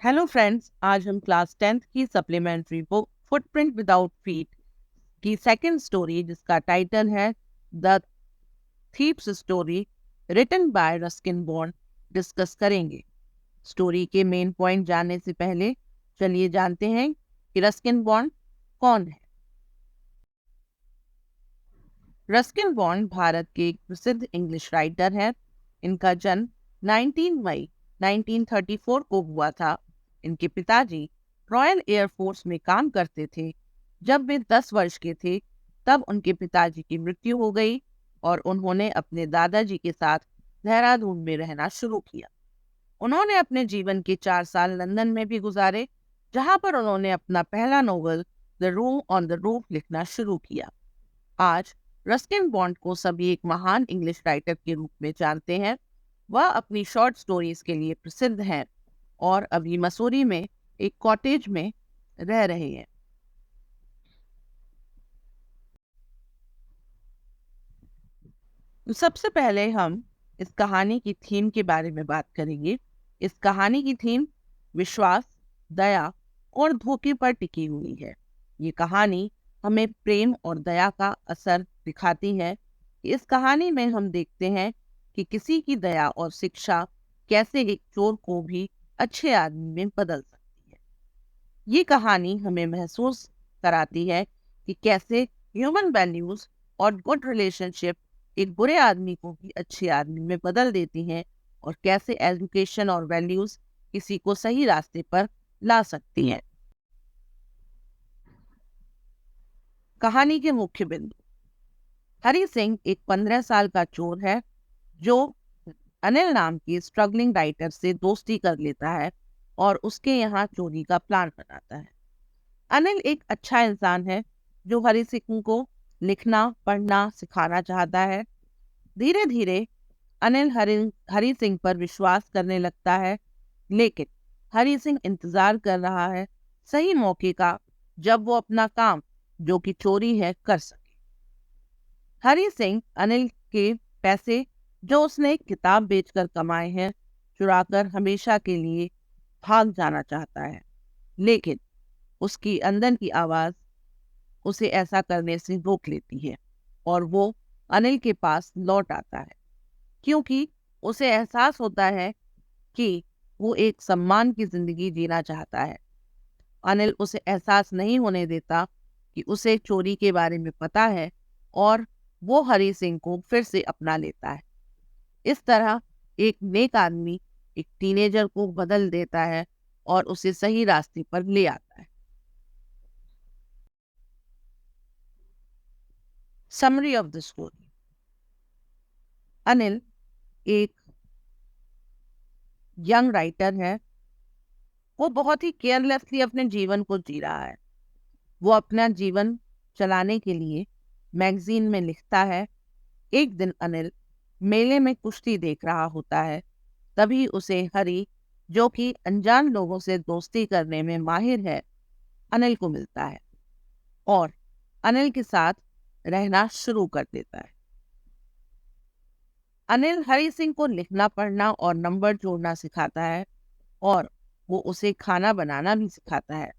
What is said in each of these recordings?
Hello friends, आज हम class 10th की supplementary book footprint without feet की सेकंड स्टोरी, जिसका टाइटल है the thief's story, written by Ruskin Bond, discuss करेंगे। स्टोरी के मेन पॉइंट जानने से पहले चलिए जानते हैं कि रस्किन बॉन्ड कौन है। रस्किन बॉन्ड भारत के एक प्रसिद्ध इंग्लिश राइटर है। इनका जन्म 19 मई 1934 को हुआ था। इनके पिताजी रॉयल एयरफोर्स में काम करते थे। जब वे 10 वर्ष के थे तब उनके पिताजी की मृत्यु हो गई और उन्होंने अपने दादाजी के साथ देहरादून में रहना शुरू किया। उन्होंने अपने जीवन के 4 साल लंदन में भी गुजारे, जहां पर उन्होंने अपना पहला novel the room on the roof लिखना शुरू किया। आज रस्किन बॉन्ड को सभी एक महान इंग्लिश राइटर के रूप में जानते हैं। वह अपनी शॉर्ट स्टोरीज के लिए प्रसिद्ध हैं और अभी मसूरी में एक कॉटेज में रह रहे हैं। तो सबसे पहले हम इस कहानी की थीम के बारे में बात करेंगे। इस कहानी की थीम विश्वास, दया और धोखे पर टिकी हुई है। ये कहानी हमें प्रेम और दया का असर दिखाती है। इस कहानी में हम देखते हैं कि किसी की दया और शिक्षा कैसे एक चोर को भी अच्छे आदमी में बदल सकती है। ये कहानी हमें महसूस कराती है कि कैसे ह्यूमन वैल्यूज और गुड रिलेशनशिप एक बुरे आदमी को भी अच्छे आदमी में बदल देती हैं और कैसे एजुकेशन और वैल्यूज किसी को सही रास्ते पर ला सकती हैं। कहानी के मुख्य बिंदु। हरी सिंह एक 15 साल का चोर है जो अनिल नाम की स्ट्रगलिंग राइटर से दोस्ती कर लेता है और उसके यहाँ चोरी का प्लान बनाता है। अनिल एक अच्छा इंसान है जो हरी सिंह को लिखना पढ़ना सिखाना चाहता है। धीरे धीरे अनिल हरी सिंह पर विश्वास करने लगता है, लेकिन हरी सिंह इंतजार कर रहा है सही मौके का जब वो अपना काम, जो कि चोरी है, कर सके। हरी सिंह अनिल के पैसे जो उसने एक किताब बेचकर कमाए हैं चुराकर हमेशा के लिए भाग जाना चाहता है, लेकिन उसकी अंदर की आवाज उसे ऐसा करने से रोक लेती है और वो अनिल के पास लौट आता है क्योंकि उसे एहसास होता है कि वो एक सम्मान की जिंदगी जीना चाहता है। अनिल उसे एहसास नहीं होने देता कि उसे चोरी के बारे में पता है और वो हरी सिंह को फिर से अपना लेता है। इस तरह एक नेक आदमी एक टीनेजर को बदल देता है और उसे सही रास्ते पर ले आता है। Summary of the story. Anil एक यंग राइटर है। वो बहुत ही केयरलेसली अपने जीवन को जी रहा है। वो अपना जीवन चलाने के लिए मैगजीन में लिखता है। एक दिन अनिल मेले में कुश्ती देख रहा होता है। तभी उसे हरी, जो कि अनजान लोगों से दोस्ती करने में माहिर है, अनिल को मिलता है और अनिल के साथ रहना शुरू कर देता है। अनिल हरी सिंह को लिखना पढ़ना और नंबर जोड़ना सिखाता है और वो उसे खाना बनाना भी सिखाता है।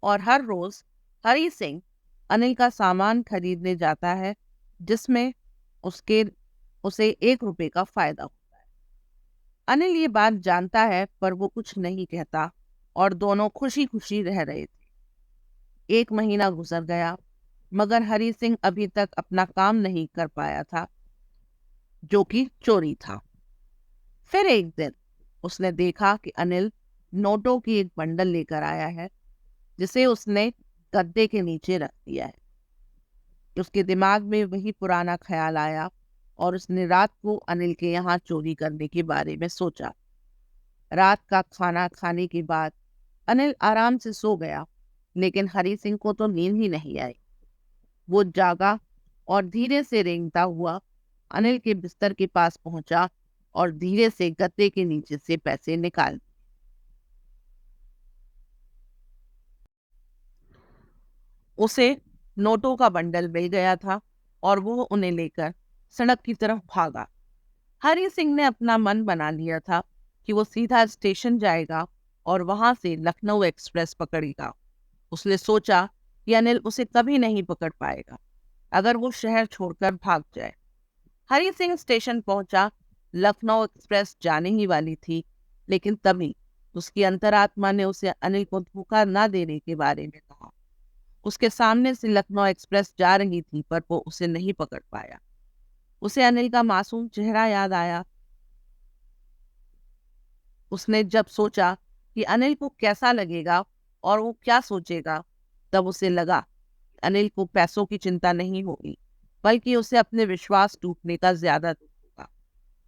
और हर रोज हरी सिंह अनिल का सामान खरीदने जाता है, जिसमें उसके उसे 1 रुपए का फायदा होता है। अनिल ये बात जानता है पर वो कुछ नहीं कहता और दोनों खुशी खुशी रह रहे थे। 1 महीना गुजर गया मगर हरी सिंह अभी तक अपना काम नहीं कर पाया था, जो कि चोरी था। फिर एक दिन उसने देखा कि अनिल नोटों की एक बंडल लेकर आया है, जिसे उसने गद्दे के नीचे रख दिया है। उसके दिमाग में वही पुराना ख्याल आया और उसने रात को अनिल के यहाँ चोरी करने के बारे में सोचा। रात का खाना खाने के बाद अनिल आराम से सो गया, लेकिन हरी सिंह को तो नींद ही नहीं आई। वो जागा और धीरे से रेंगता हुआ अनिल के बिस्तर के पास पहुंचा और धीरे से गद्दे के नीचे से पैसे निकाल। उसे नोटों का बंडल मिल गया था और वो उन्हें लेकर सड़क की तरफ भागा। हरी सिंह ने अपना मन बना लिया था कि वो सीधा स्टेशन जाएगा और वहां से लखनऊ एक्सप्रेस पकड़ेगा। उसने सोचा कि अनिल उसे कभी नहीं पकड़ पाएगा अगर वो शहर छोड़कर भाग जाए। हरी सिंह स्टेशन पहुंचा। लखनऊ एक्सप्रेस जाने ही वाली थी, लेकिन तभी उसकी अंतरात्मा ने उसे अनिल को धोखा न देने के बारे में कहा। उसके सामने से लखनऊ एक्सप्रेस जा रही थी, पर वो उसे नहीं पकड़ पाया। उसे अनिल का मासूम चेहरा याद आया। उसने जब सोचा कि अनिल को कैसा लगेगा और वो क्या सोचेगा, तब उसे लगा अनिल को पैसों की चिंता नहीं होगी, बल्कि उसे अपने विश्वास टूटने का ज्यादा दुख होगा।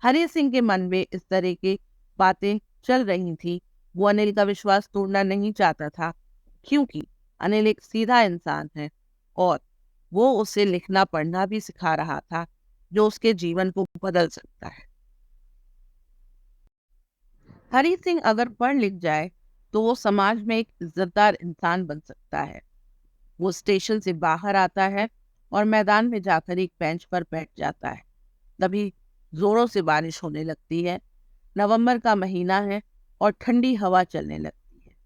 हरी सिंह के मन में इस तरह की बातें चल रही थी। वो अनिल का विश्वास तोड़ना नहीं चाहता था, क्योंकि अनिल एक सीधा इंसान है और वो उसे लिखना पढ़ना भी सिखा रहा था, जो उसके जीवन को बदल सकता है। हरी सिंह अगर पढ़ लिख जाए तो वो समाज में एक इज्जतदार इंसान बन सकता है। वो स्टेशन से बाहर आता है और मैदान में जाकर एक बेंच पर बैठ जाता है। तभी जोरों से बारिश होने लगती है। नवंबर का महीना है और ठंडी हवा चलने लगती है।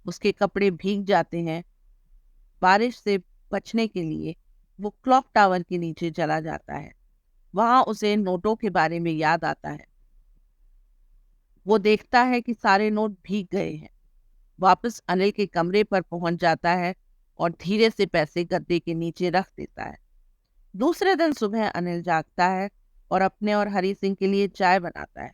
उसके कपड़े भीग जाते हैं। बारिश से बचने के लिए वो क्लॉक टावर के नीचे चला जाता है। वहां उसे नोटों के बारे में याद आता है। वो देखता है कि सारे नोट भीग गए हैं। वापस अनिल के कमरे पर पहुंच जाता है और धीरे से पैसे गद्दे के नीचे रख देता है। दूसरे दिन सुबह अनिल जागता है और अपने और हरी सिंह के लिए चाय बनाता है।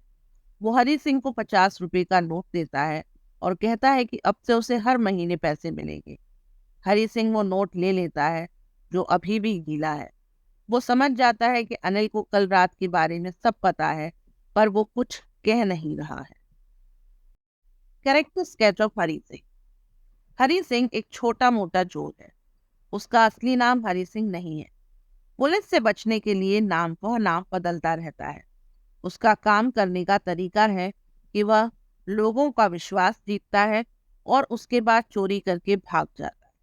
वो हरी सिंह को 50 रुपए का नोट देता है और कहता है कि अब से उसे हर महीने पैसे मिलेंगे। हरी सिंह वो नोट ले लेता है, जो अभी भी गीला है। वो समझ जाता है कि अनिल को कल रात के बारे में सब पता है, पर वो कुछ कह नहीं रहा है। Character sketch of Hari Singh. Hari Singh एक छोटा मोटा चोर है। उसका असली नाम हरी सिंह नहीं है। पुलिस से बचने के लिए नाम बदलता रहता है। उसका काम करने का तरीका है कि वह लोगों का विश्वास जीतता है और उसके बाद चोरी करके भाग जाता है।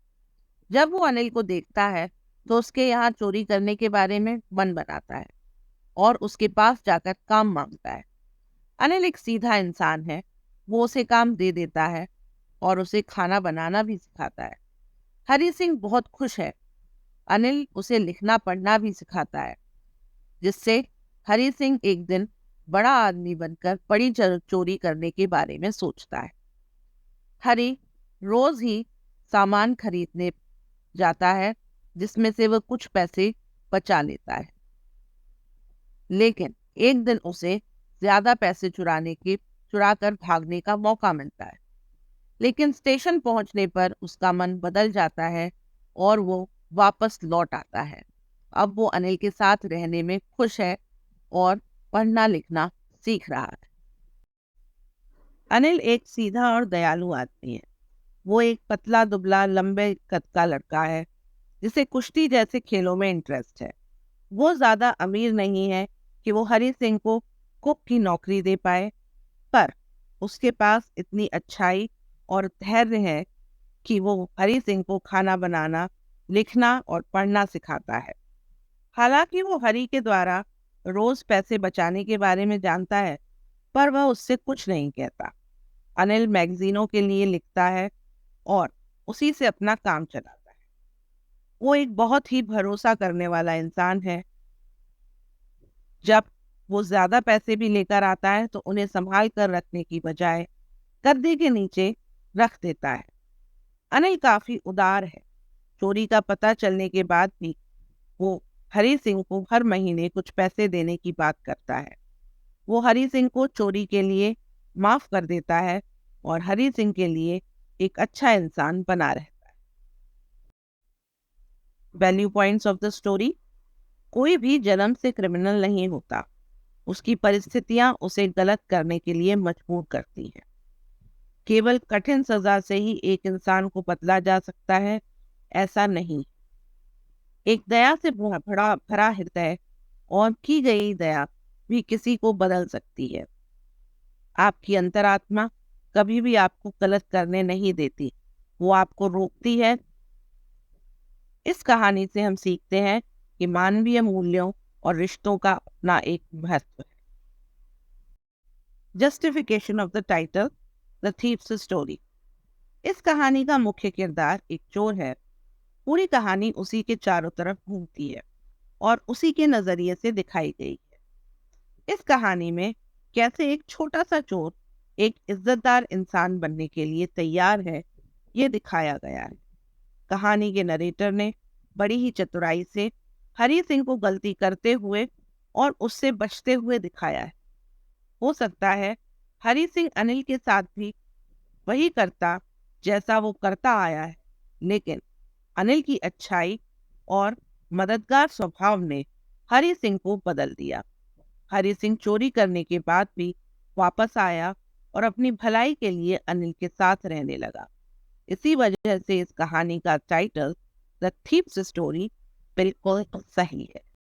जब वो अनिल को देखता है तो उसके यहाँ चोरी करने के बारे में मन बनाता है और उसके पास जाकर काम मांगता है। अनिल एक सीधा इंसान है। वो उसे काम दे देता है और उसे खाना बनाना भी सिखाता है। हरी सिंह बहुत खुश है। अनिल उसे लिखना पढ़ना भी सिखाता है, जिससे हरी सिंह एक दिन बड़ा आदमी बनकर बड़ी चोरी करने के बारे में सोचता है। हरी रोज ही सामान खरीदने जाता है, जिसमें से वह कुछ पैसे बचा लेता है। लेकिन एक दिन उसे ज्यादा पैसे चुराकर भागने का मौका मिलता है। लेकिन स्टेशन पहुंचने पर उसका मन बदल जाता है और वो वापस लौट आता है। अब वो अनिल के साथ रहने में खुश है और पढ़ना लिखना सीख रहा है। अनिल एक सीधा और दयालु आदमी है। वो एक पतला दुबला लंबे कद का लड़का है, जिसे कुश्ती जैसे खेलों में इंटरेस्ट है। वो ज्यादा अमीर नहीं है कि वो हरी सिंह को कुक की नौकरी दे पाए, पर उसके पास इतनी अच्छाई और धैर्य है कि वो हरी सिंह को खाना बनाना, लिखना और पढ़ना सिखाता है। हालांकि वो हरी के द्वारा रोज पैसे बचाने के बारे में जानता है, पर वह उससे कुछ नहीं कहता। अनिल मैगजीनों के लिए लिखता है और उसी से अपना काम चलाता है। वो एक बहुत ही भरोसा करने वाला इंसान है। जब वो ज्यादा पैसे भी लेकर आता है तो उन्हें संभाल कर रखने की बजाय गद्दे के नीचे रख देता है। अनिल काफी उदार है। चोरी का पता चलने के बाद भी वो हरी सिंह को हर महीने कुछ पैसे देने की बात करता है। वो हरी सिंह को चोरी के लिए माफ कर देता है और हरी सिंह के लिए एक अच्छा इंसान बना रहता है। Value points of the story. कोई भी जन्म से क्रिमिनल नहीं होता। उसकी परिस्थितियां उसे गलत करने के लिए मजबूर करती हैं। केवल कठिन सजा से ही एक इंसान को बदला जा सकता है, ऐसा नहीं। एक दया से भरा भरा हृदय और की गई दया भी किसी को बदल सकती है। आपकी अंतरात्मा कभी भी आपको गलत करने नहीं देती, वो आपको रोकती है। इस कहानी से हम सीखते हैं कि मानवीय मूल्यों और रिश्तों का अपना एक महत्व है। Justification of the title. The thieves story. इस कहानी का मुख्य किरदार एक चोर है। पूरी कहानी उसी के चारों तरफ घूमती है और उसी के नजरिए से दिखाई गई है। इस कहानी में कैसे एक छोटा सा चोर एक इज्जतदार इंसान बनने के लिए तैयार है, ये दिखाया गया है। कहानी के नरेटर ने बड़ी ही चतुराई से हरी सिंह को गलती करते हुए और उससे बचते हुए दिखाया है। हो सकता है हरी सिंह अनिल के साथ भी वही करता जैसा वो करता आया है, लेकिन अनिल की अच्छाई और मददगार स्वभाव ने हरी सिंह को बदल दिया। हरी सिंह चोरी करने के बाद भी वापस आया और अपनी भलाई के लिए अनिल के साथ रहने लगा। इसी वजह से इस कहानी का टाइटल द थीव्स स्टोरी बिल्कुल सही है।